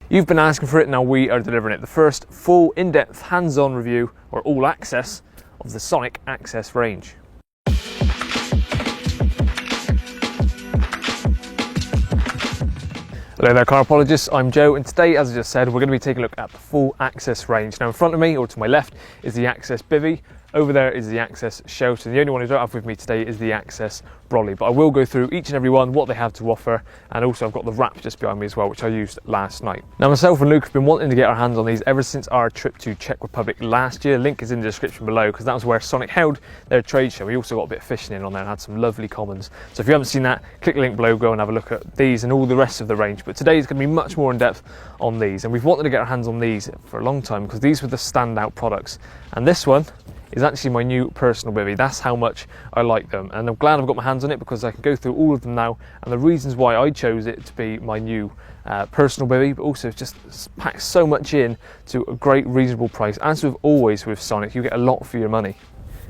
You've been asking for it, now we are delivering it. The first full in-depth hands-on review, or all access, of the Sonik Access range. Hello there Carpologists, I'm Joe, and today, as I just said, we're going to be taking a look at the full Access range. Now in front of me, or to my left, is the Access bivvy. Over there is the Access shelter. The only one I don't have with me today is the Access brolly, but I will go through each and every one, what they have to offer, and also I've got the wrap just behind me as well, which I used last night. Now myself and Luke have been wanting to get our hands on these ever since our trip to Czech Republic last year. Link is in the description below, because that was where Sonik held their trade show. We also got a bit of fishing in on there and had some lovely commons. So if you haven't seen that, click the link below, go and have a look at these and all the rest of the range. But today is going to be much more in depth on these, and we've wanted to get our hands on these for a long time because these were the standout products, and this one is actually my new personal bivvy. That's how much I like them, and I'm glad I've got my hands on it because I can go through all of them now and the reasons why I chose it to be my new personal bivvy, but also just packs so much in to a great reasonable price. As with always with Sonik, you get a lot for your money.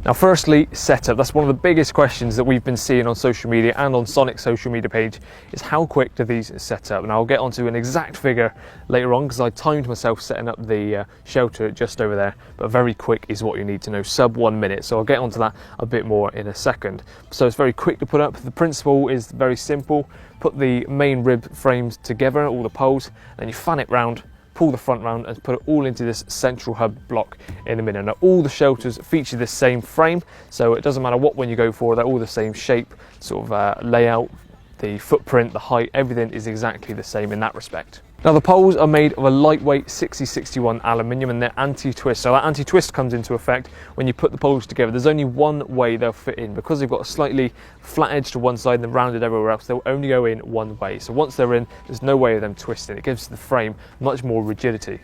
Now firstly, setup. That's one of the biggest questions that we've been seeing on social media and on Sonic's social media page, is how quick do these set up? And I'll get onto an exact figure later on because I timed myself setting up the shelter just over there, but very quick is what you need to know, sub 1 minute. So I'll get onto that a bit more in a second. So it's very quick to put up. The principle is very simple. Put the main rib frames together, all the poles, then you fan it round, pull the front round and put it all into this central hub block in the middle. Now all the shelters feature this same frame, so it doesn't matter what one you go for, they're all the same shape, sort of layout, the footprint, the height, everything is exactly the same in that respect. Now the poles are made of a lightweight 6061 aluminium and they're anti-twist, so that anti-twist comes into effect when you put the poles together. There's only one way they'll fit in, because they've got a slightly flat edge to one side and they're rounded everywhere else. They'll only go in one way, so once they're in, there's no way of them twisting. It gives the frame much more rigidity.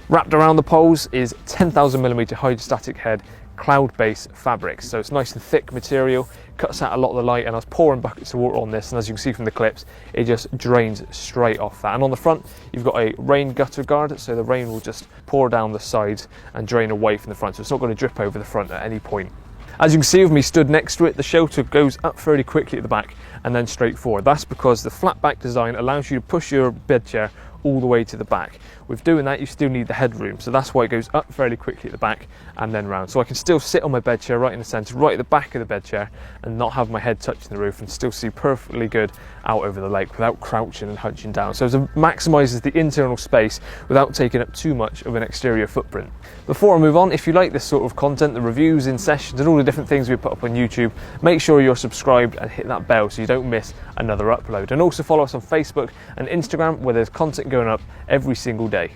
Wrapped around the poles is 10,000mm hydrostatic head cloud base fabric, so it's nice and thick material, cuts out a lot of the light, and I was pouring buckets of water on this, and as you can see from the clips, it just drains straight off that. And on the front you've got a rain gutter guard, so the rain will just pour down the sides and drain away from the front, so it's not going to drip over the front at any point. As you can see with me stood next to it, the shelter goes up fairly quickly at the back and then straight forward. That's because the flat back design allows you to push your bed chair all the way to the back. With doing that, you still need the headroom, so that's why it goes up fairly quickly at the back and then round. So I can still sit on my bed chair right in the centre, right at the back of the bed chair, and not have my head touching the roof and still see perfectly good out over the lake without crouching and hunching down. So it maximises the internal space without taking up too much of an exterior footprint. Before I move on, if you like this sort of content, the reviews in sessions and all the different things we put up on YouTube, make sure you're subscribed and hit that bell so you don't miss another upload. And also follow us on Facebook and Instagram, where there's content going up every single day.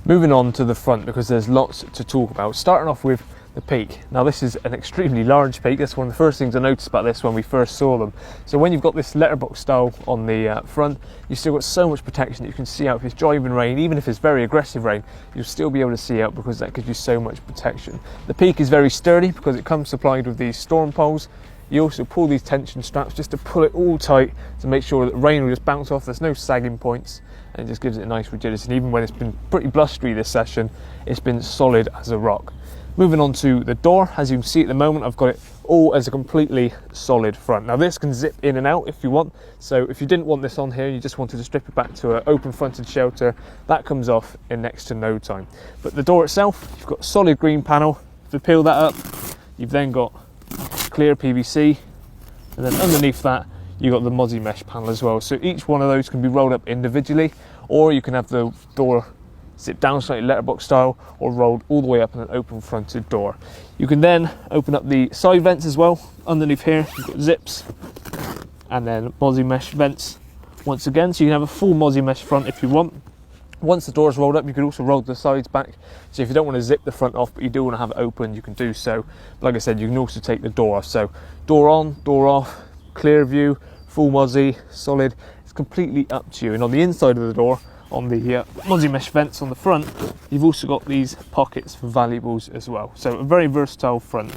Moving on to the front, because there's lots to talk about, starting off with the peak. Now this is an extremely large peak. That's one of the first things I noticed about this when we first saw them. So when you've got this letterbox style on the front, you've still got so much protection that you can see out. If it's driving rain, even if it's very aggressive rain, you'll still be able to see out because that gives you so much protection. The peak is very sturdy because it comes supplied with these storm poles. You also pull these tension straps just to pull it all tight to make sure that the rain will just bounce off. There's no sagging points, and it just gives it a nice rigidity. And even when it's been pretty blustery this session, it's been solid as a rock. Moving on to the door, as you can see at the moment, I've got it all as a completely solid front. Now this can zip in and out if you want, so if you didn't want this on here, you just wanted to strip it back to an open fronted shelter, that comes off in next to no time. But the door itself, you've got a solid green panel. If you peel that up, you've then got clear PVC, and then underneath that you've got the mozzie mesh panel as well. So each one of those can be rolled up individually, or you can have the door zip down slightly letterbox style, or rolled all the way up in an open fronted door. You can then open up the side vents as well. Underneath here you've got zips and then mozzie mesh vents once again, so you can have a full mozzie mesh front if you want. Once the door is rolled up, you can also roll the sides back, so if you don't want to zip the front off but you do want to have it open, you can do so. But like I said, you can also take the door off, so door on, door off, clear view, full mozzie, solid, it's completely up to you. And on the inside of the door, on the mozzie mesh vents on the front, you've also got these pockets for valuables as well, so a very versatile front.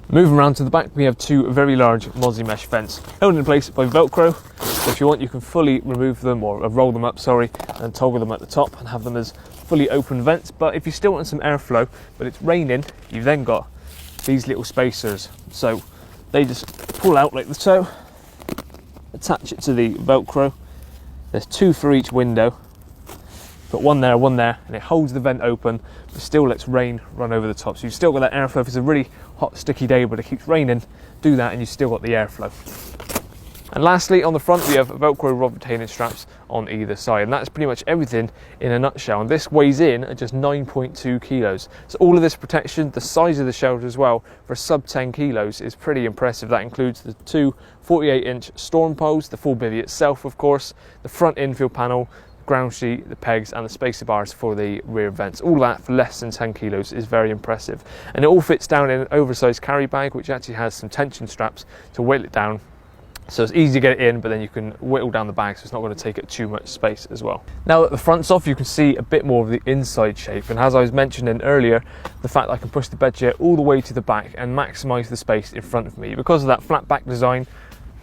Moving around to the back, we have two very large mozzie mesh vents held in place by Velcro. So if you want, you can fully remove them, or roll them up, sorry, and toggle them at the top and have them as fully open vents. But if you still want some airflow, but it's raining, you've then got these little spacers. So they just pull out like so, attach it to the Velcro. There's two for each window. Put one there, and it holds the vent open, but still lets rain run over the top. So you've still got that airflow. If it's a really hot, sticky day, but it keeps raining, do that and you've still got the airflow. And lastly, on the front, we have Velcro rod retaining straps on either side. And that's pretty much everything in a nutshell. And this weighs in at just 9.2 kilos. So all of this protection, the size of the shelter as well, for sub 10 kilos is pretty impressive. That includes the two 48-inch storm poles, the full bivvy itself, of course, the front infill panel, ground sheet, the pegs and the spacer bars for the rear vents. All that for less than 10 kilos is very impressive. And it all fits down in an oversized carry bag, which actually has some tension straps to whittle it down. So it's easy to get it in, but then you can whittle down the bag so it's not going to take up too much space as well. Now that the front's off, you can see a bit more of the inside shape. And as I was mentioning earlier, the fact that I can push the bed chair all the way to the back and maximise the space in front of me. Because of that flat back design,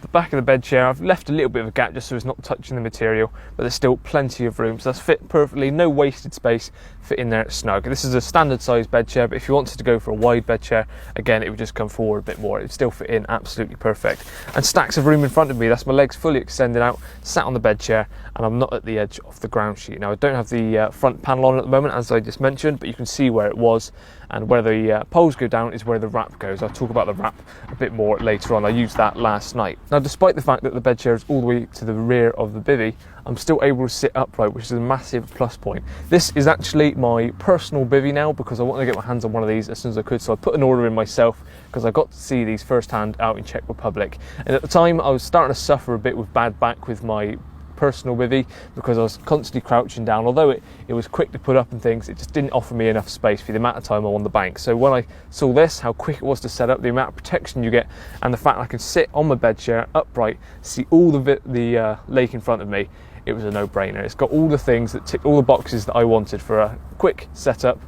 the back of the bed chair, I've left a little bit of a gap just so it's not touching the material, but there's still plenty of room. So that's fit perfectly, no wasted space, fit in there snug. This is a standard size bed chair, but if you wanted to go for a wide bed chair, again, it would just come forward a bit more. It would still fit in absolutely perfect. And stacks of room in front of me, that's my legs fully extended out, sat on the bed chair, and I'm not at the edge of the ground sheet. Now I don't have the front panel on at the moment, as I just mentioned, but you can see where it was, and where the poles go down is where the wrap goes. I'll talk about the wrap a bit more later on. I used that last night. Now, despite the fact that the bed chair is all the way to the rear of the bivvy, I'm still able to sit upright, which is a massive plus point. This is actually my personal bivvy now because I want to get my hands on one of these as soon as I could. So I put an order in myself because I got to see these firsthand out in Czech Republic. And at the time I was starting to suffer a bit with bad back with my personal bivvy because I was constantly crouching down. Although it was quick to put up and things, it just didn't offer me enough space for the amount of time I'm on the bank. So when I saw this, how quick it was to set up, the amount of protection you get, and the fact I can sit on my bed chair upright, see all the lake in front of me, it was a no-brainer. It's got all the things that tick all the boxes that I wanted for a quick setup,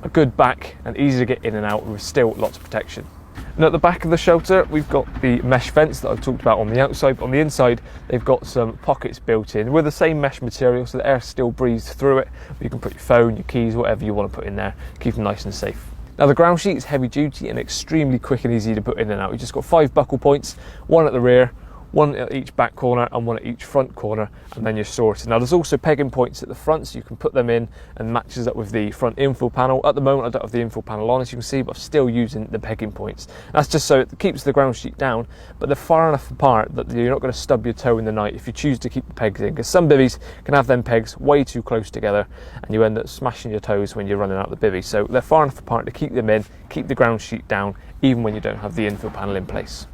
a good back, and easy to get in and out with still lots of protection. And at the back of the shelter, we've got the mesh fence that I've talked about on the outside. But on the inside, they've got some pockets built in with the same mesh material, so the air still breathes through it. But you can put your phone, your keys, whatever you want to put in there, keep them nice and safe. Now the ground sheet is heavy duty and extremely quick and easy to put in and out. You've just got 5 buckle points, one at the rear, one at each back corner and one at each front corner, and then you're sorted. Now there's also pegging points at the front, so you can put them in and matches up with the front infill panel. At the moment I don't have the infill panel on, as you can see, but I'm still using the pegging points. That's just so it keeps the ground sheet down, but they're far enough apart that you're not going to stub your toe in the night if you choose to keep the pegs in, because some bivvies can have them pegs way too close together and you end up smashing your toes when you're running out the bivvy. So they're far enough apart to keep them in, keep the ground sheet down, even when you don't have the infill panel in place.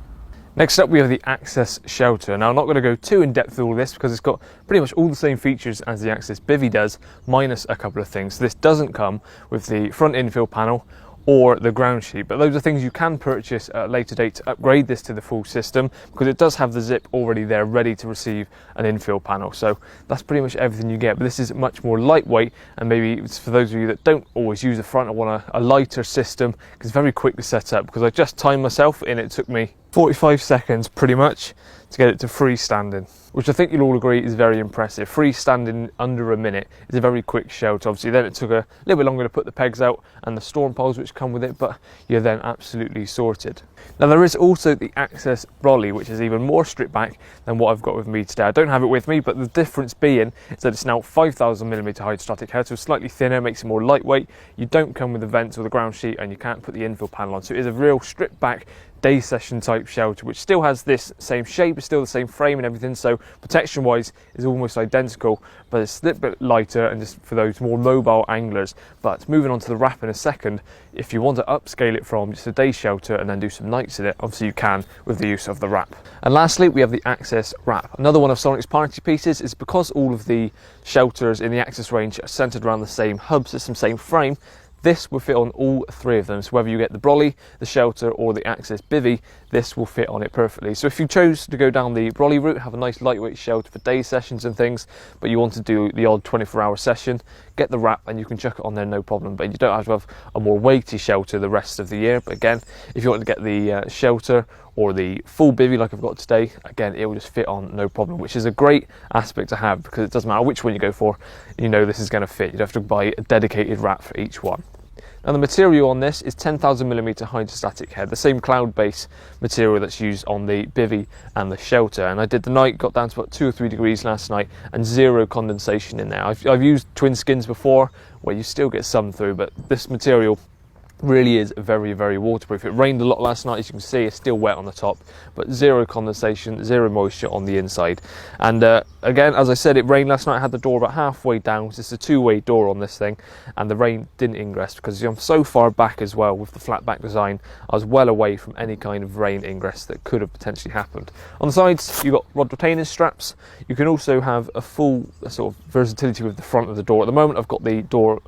Next up we have the Access shelter. Now I'm not going to go too in depth with all this because it's got pretty much all the same features as the Access bivvy does, minus a couple of things. So this doesn't come with the front infill panel or the ground sheet, but those are things you can purchase at a later date to upgrade this to the full system, because it does have the zip already there ready to receive an infill panel. So that's pretty much everything you get, but this is much more lightweight, and maybe it's for those of you that don't always use the front and want a lighter system, because it's very quick to set up, because I just timed myself and it took me 45 seconds pretty much to get it to freestanding, which I think you'll all agree is very impressive. Freestanding under a minute is a very quick shelter. Obviously then it took a little bit longer to put the pegs out and the storm poles which come with it, but you're then absolutely sorted. Now there is also the Access brolly, which is even more stripped back than what I've got with me today. I don't have it with me, but the difference being is that it's now 5000mm hydrostatic head, so slightly thinner, makes it more lightweight. You don't come with the vents or the ground sheet, and you can't put the infill panel on, so it is a real stripped back day session type shelter, which still has this same shape, it's still the same frame and everything, so protection wise is almost identical, but it's a little bit lighter and just for those more mobile anglers. But moving on to the wrap in a second, if you want to upscale it from just a day shelter and then do some nights in it, obviously you can with the use of the wrap. And lastly we have the Access wrap. Another one of Sonic's party pieces is because all of the shelters in the Access range are centered around the same hub system, same frame. This will fit on all 3 of them, so whether you get the brolly, the shelter or the Access bivvy, this will fit on it perfectly. So if you chose to go down the brolly route, have a nice lightweight shelter for day sessions and things, but you want to do the odd 24-hour session, get the wrap and you can chuck it on there no problem. But you don't have to have a more weighty shelter the rest of the year. But again, if you want to get the shelter or the full bivvy like I've got today, again it will just fit on no problem, which is a great aspect to have, because it doesn't matter which one you go for, you know this is going to fit. You don't have to buy a dedicated wrap for each one. Now the material on this is 10,000mm hydrostatic head, the same cloud base material that's used on the bivvy and the shelter. And I did the night, got down to about 2 or 3 degrees last night and zero condensation in there. I've used twin skins before where you still get some through, but this material really is very, very waterproof. It rained a lot last night, as you can see. It's still wet on the top, but zero condensation, zero moisture on the inside. And again, as I said, it rained last night. I had the door about halfway down. It's a two-way door on this thing, and the rain didn't ingress because I'm so far back as well with the flat back design. I was well away from any kind of rain ingress that could have potentially happened. On the sides, you've got rod retaining straps. You can also have a full sort of versatility with the front of the door. At the moment, I've got the door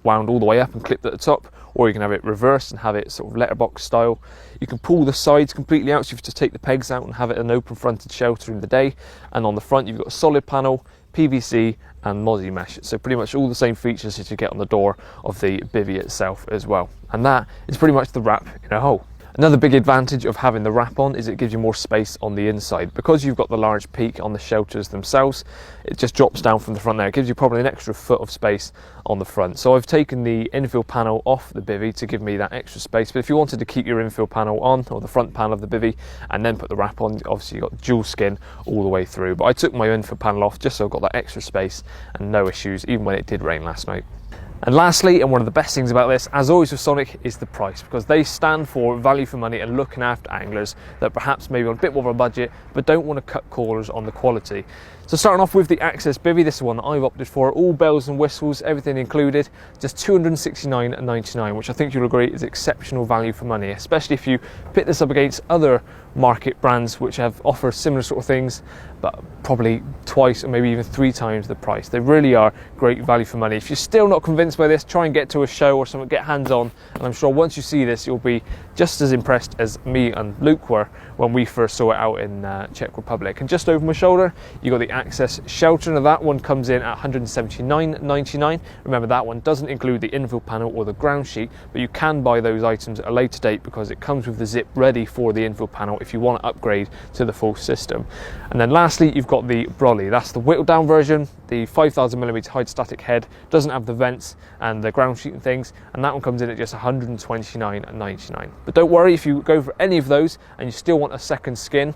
wound all the way up and clipped at the top, or you can have it reversed and have it sort of letterbox style. You can pull the sides completely out, so you have to take the pegs out and have it an open fronted shelter in the day. And on the front you've got a solid panel, PVC and mozzie mesh, so pretty much all the same features as you get on the door of the bivvy itself as well. And that is pretty much the wrap in a whole. Another big advantage of having the wrap on is it gives you more space on the inside. Because you've got the large peak on the shelters themselves, it just drops down from the front there. It gives you probably an extra foot of space on the front. So I've taken the infill panel off the bivvy to give me that extra space. But if you wanted to keep your infill panel on, or the front panel of the bivvy, and then put the wrap on, obviously you've got dual skin all the way through. But I took my infill panel off just so I've got that extra space and no issues, even when it did rain last night. And lastly, and one of the best things about this, as always with Sonik, is the price, because they stand for value for money and looking after anglers that perhaps maybe on a bit more of a budget but don't want to cut corners on the quality. So starting off with the Access bivvy, this is the one that I've opted for, all bells and whistles, everything included, just $269.99, which I think you'll agree is exceptional value for money, especially if you pit this up against other market brands which have offer similar sort of things, but probably twice or maybe even 3 times the price. They really are great value for money. If you're still not convinced by this, try and get to a show or something, get hands on, and I'm sure once you see this, you'll be just as impressed as me and Luke were when we first saw it out in Czech Republic. And just over my shoulder, you got the Access shelter. Now that one comes in at $179.99. Remember, that one doesn't include the infill panel or the ground sheet, but you can buy those items at a later date because it comes with the zip ready for the infill panel if you want to upgrade to the full system. And then lastly, you've got the brolly. That's the whittled down version, the 5,000mm hydrostatic head, doesn't have the vents and the ground sheet and things, and that one comes in at just $129.99. But don't worry, if you go for any of those and you still want a second skin,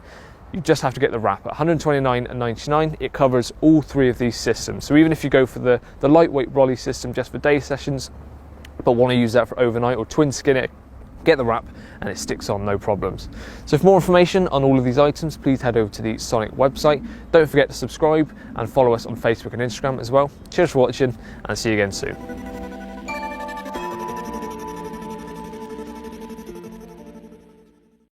you just have to get the wrap at $129.99. It covers all 3 of these systems. So even if you go for the lightweight brolly system just for day sessions, but want to use that for overnight, or twin skin it, get the wrap and it sticks on no problems. So for more information on all of these items, please head over to the Sonik website. Don't forget to subscribe and follow us on Facebook and Instagram as well. Cheers for watching, and see you again soon.